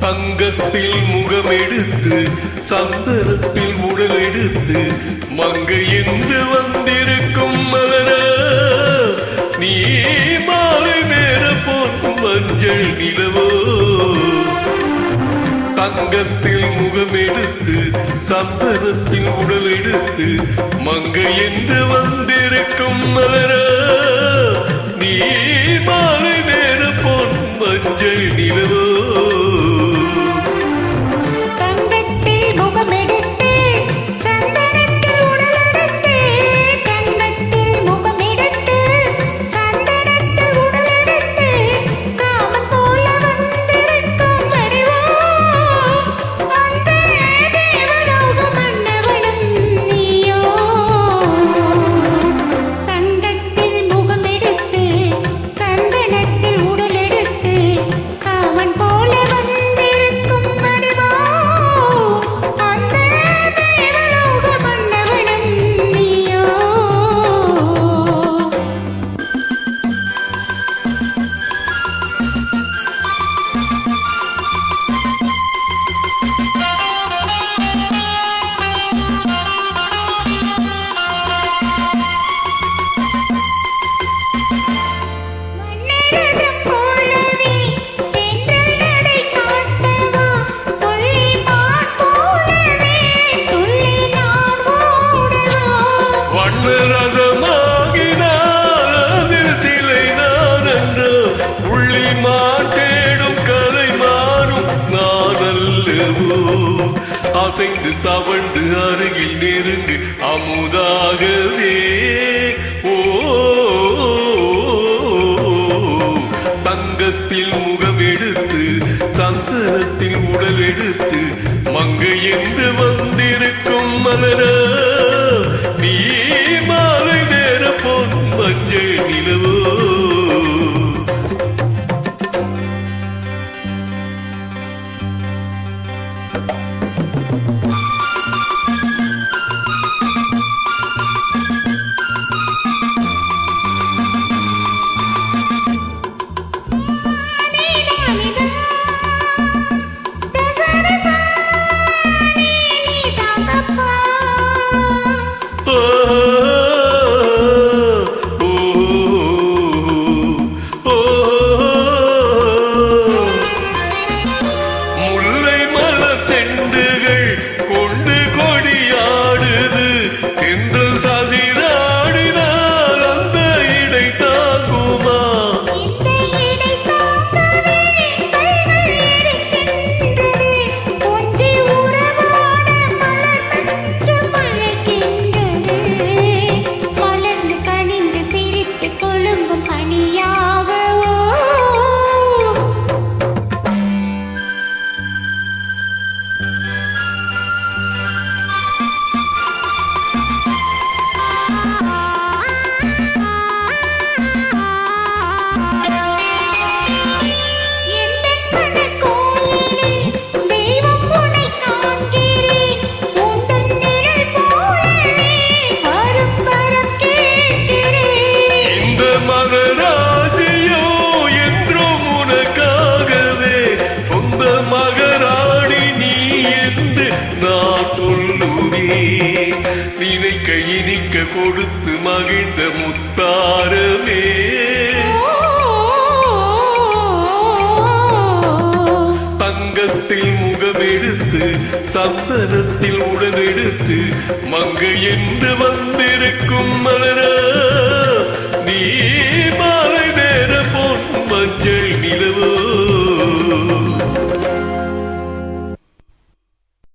தங்கத்தில் முகமெடுத்து சந்தனத்தில் உடல் எடுத்து மங்கை என்று வந்திருக்கும் மலர நீ மாலை நேர பொன் மஞ்சள் நிலவோ தங்கத்தில் முகமெடுத்து சந்தனத்தில் உடல் எடுத்து மங்கை என்று வந்திருக்கும் மலர நீ மாலை நேர பொன் மஞ்சள் நிலவோ அசைந்து தவண்டு அருகில் நெருங்கு அமுதாகவே ஓ தங்கத்தில் முகம் எடுத்து சந்தனத்தில் உடல் எடுத்து மங்கை என்று வந்திருக்கும் மலர நீ மாலை நேர பொன் மஞ்சள் நிலவோ நினைக்க இனிக்க கொடுத்து மகிழ்ந்த முத்தாரமே தங்கத்தில் முகமெடுத்து சந்தனத்தில் உடல் எடுத்து மங்கை என்று வந்திருக்கும் மலர